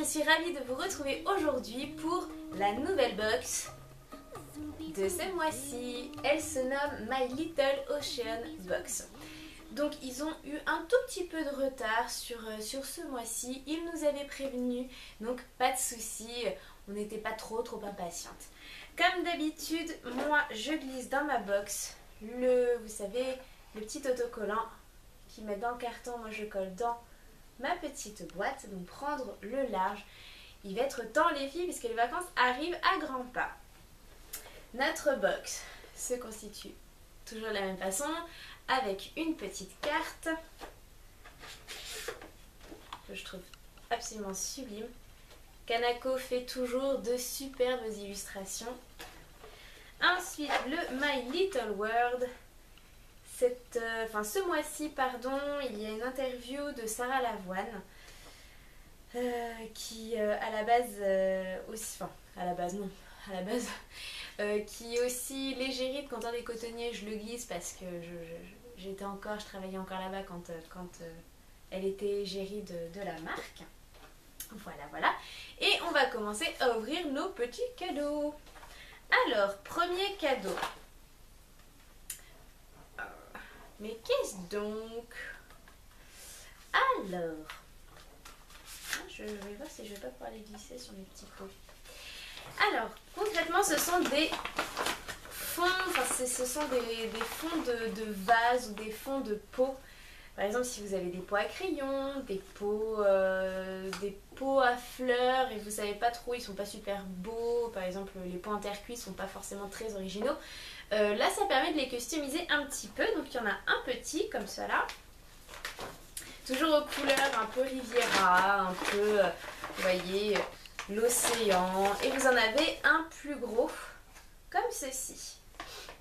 je suis ravie de vous retrouver aujourd'hui pour la nouvelle box de ce mois-ci. Elle se nomme My Little Ocean Box. Donc ils ont eu un tout petit peu de retard sur ce mois-ci. Ils nous avaient prévenus, donc pas de souci, on n'était pas trop impatientes. Comme d'habitude, moi je glisse dans ma box vous savez, le petit autocollant qui met dans le carton. Moi je colle dans ma petite boîte, donc prendre le large. Il va être temps les filles puisque les vacances arrivent à grands pas. Notre box se constitue toujours de la même façon avec une petite carte que je trouve absolument sublime. Kanako fait toujours de superbes illustrations. Ensuite le My Little World. Ce mois-ci, pardon, il y a une interview de Sarah Lavoine qui à la base qui est aussi l'égérie de Quentin des Cotonniers. Je le glisse parce que je travaillais encore là-bas quand elle était égérie de la marque. Voilà. Et on va commencer à ouvrir nos petits cadeaux. Alors, premier cadeau. Mais qu'est-ce donc? Alors, je vais voir si je vais pas pouvoir les glisser sur mes petits pots. Alors, concrètement, ce sont des fonds, ce sont des fonds de vase ou des fonds de pots. Par exemple, si vous avez des pots à crayon, des pots à fleurs et vous savez pas trop, ils sont pas super beaux. Par exemple, les pots en terre cuite sont pas forcément très originaux. Là, ça permet de les customiser un petit peu. Donc, il y en a un petit comme cela. Toujours aux couleurs un peu Riviera, un peu, vous voyez, l'océan. Et vous en avez un plus gros, comme ceci.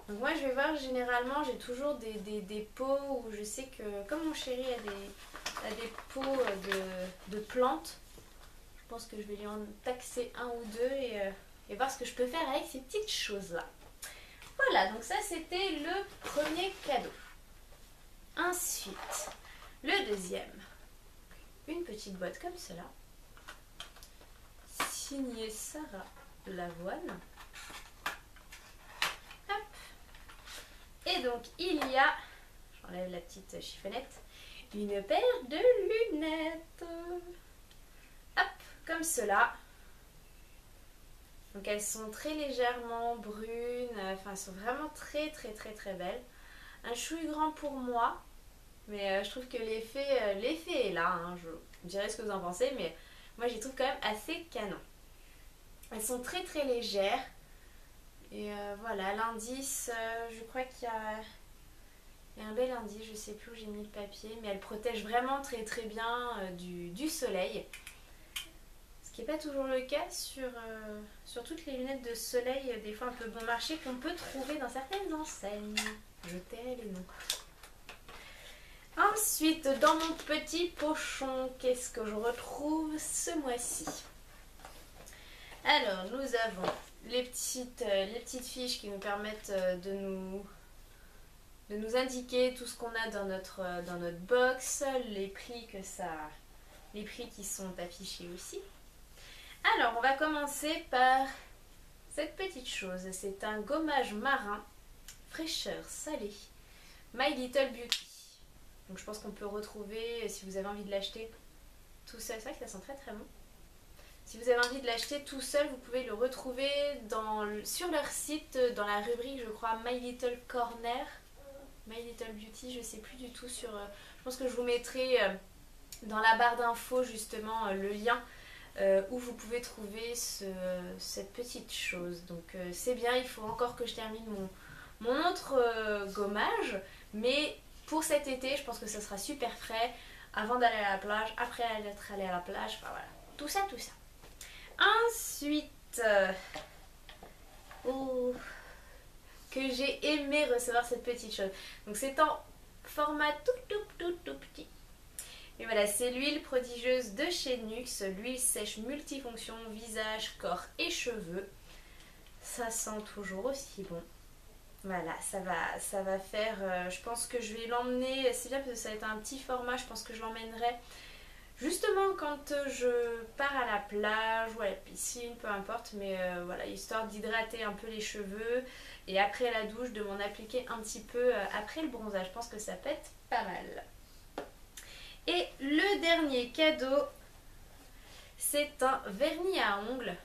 Donc moi, je vais voir, généralement, j'ai toujours des pots où je sais que, comme mon chéri a des pots de plantes, je pense que je vais lui en taxer un ou deux et voir ce que je peux faire avec ces petites choses-là. Voilà, donc ça, c'était le premier cadeau. Ensuite, le deuxième, une petite boîte comme cela, signée Sarah Lavoine. Hop. Et donc il y a, j'enlève la petite chiffonnette, une paire de lunettes. Hop, comme cela. Donc elles sont très légèrement brunes, elles sont vraiment très belles. Un chouï grand pour moi. Mais je trouve que l'effet est là, hein. Je dirais ce que vous en pensez, mais moi je les trouve quand même assez canon. Elles sont très légères. Et voilà, l'indice, je crois qu'il y a un bel indice, je sais plus où j'ai mis le papier, mais elles protègent vraiment très bien du soleil. Ce qui n'est pas toujours le cas sur toutes les lunettes de soleil, des fois un peu bon marché, qu'on peut trouver dans certaines enseignes. Je tairai les noms. Ensuite, dans mon petit pochon, qu'est-ce que je retrouve ce mois-ci? Alors, nous avons les petites fiches qui nous permettent de nous indiquer tout ce qu'on a dans notre box, les prix qui sont affichés aussi. Alors, on va commencer par cette petite chose. C'est un gommage marin, fraîcheur salée, My Little Beauty. Donc je pense qu'on peut retrouver, si vous avez envie de l'acheter tout seul, c'est vrai que ça sent très bon. Si vous avez envie de l'acheter tout seul, vous pouvez le retrouver sur leur site, dans la rubrique, je crois, My Little Corner, My Little Beauty, je sais plus du tout je pense que je vous mettrai dans la barre d'infos justement le lien où vous pouvez trouver cette petite chose. Donc c'est bien, il faut encore que je termine mon autre gommage, mais pour cet été, je pense que ça sera super frais avant d'aller à la plage, après être allé à la plage, enfin voilà, tout ça. Ensuite, que j'ai aimé recevoir cette petite chose. Donc c'est en format tout petit. Et voilà, c'est l'huile prodigieuse de chez Nuxe, l'huile sèche multifonction, visage, corps et cheveux. Ça sent toujours aussi bon. Voilà, ça va faire, je pense que je vais l'emmener, c'est bien parce que ça va être un petit format, je pense que je l'emmènerai justement quand je pars à la plage ou à la piscine, peu importe, mais voilà, histoire d'hydrater un peu les cheveux et après la douche de m'en appliquer un petit peu après le bronzage. Je pense que ça peut être pas mal. Et le dernier cadeau, c'est un vernis à ongles.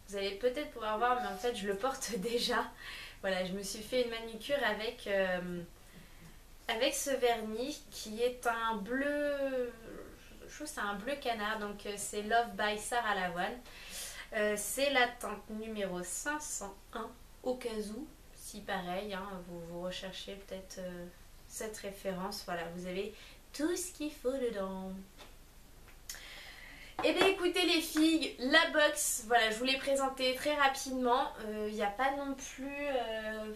Vous allez peut-être pouvoir voir, mais en fait je le porte déjà. Voilà, je me suis fait une manucure avec ce vernis qui est un bleu, je trouve que c'est un bleu canard, donc c'est Love by Sarah Lavoine. C'est la teinte numéro 501, au cas où, si pareil, hein, vous recherchez peut-être cette référence. Voilà, vous avez tout ce qu'il faut dedans. Et bien écoutez les filles, la box, voilà, je vous l'ai présentée très rapidement. Il n'y a pas non plus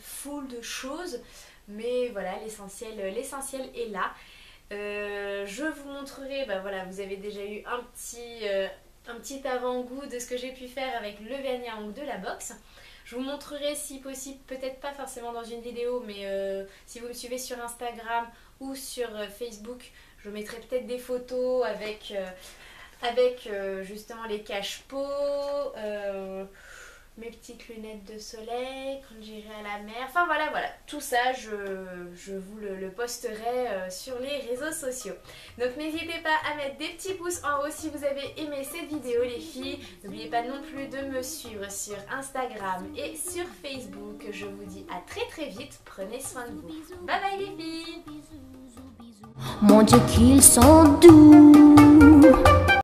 full de choses, mais voilà, l'essentiel est là. Je vous montrerai, bah voilà, vous avez déjà eu un petit avant-goût de ce que j'ai pu faire avec le vernis à ongles de la box. Je vous montrerai si possible, peut-être pas forcément dans une vidéo, mais si vous me suivez sur Instagram ou sur Facebook, je mettrai peut-être des photos avec justement les cache-pots, mes petites lunettes de soleil quand j'irai à la mer. Enfin voilà, tout ça je vous le posterai sur les réseaux sociaux. Donc n'hésitez pas à mettre des petits pouces en haut si vous avez aimé cette vidéo les filles. N'oubliez pas non plus de me suivre sur Instagram et sur Facebook. Je vous dis à très très vite, prenez soin de vous. Bye bye les filles. Mon Dieu qu'ils sont doux.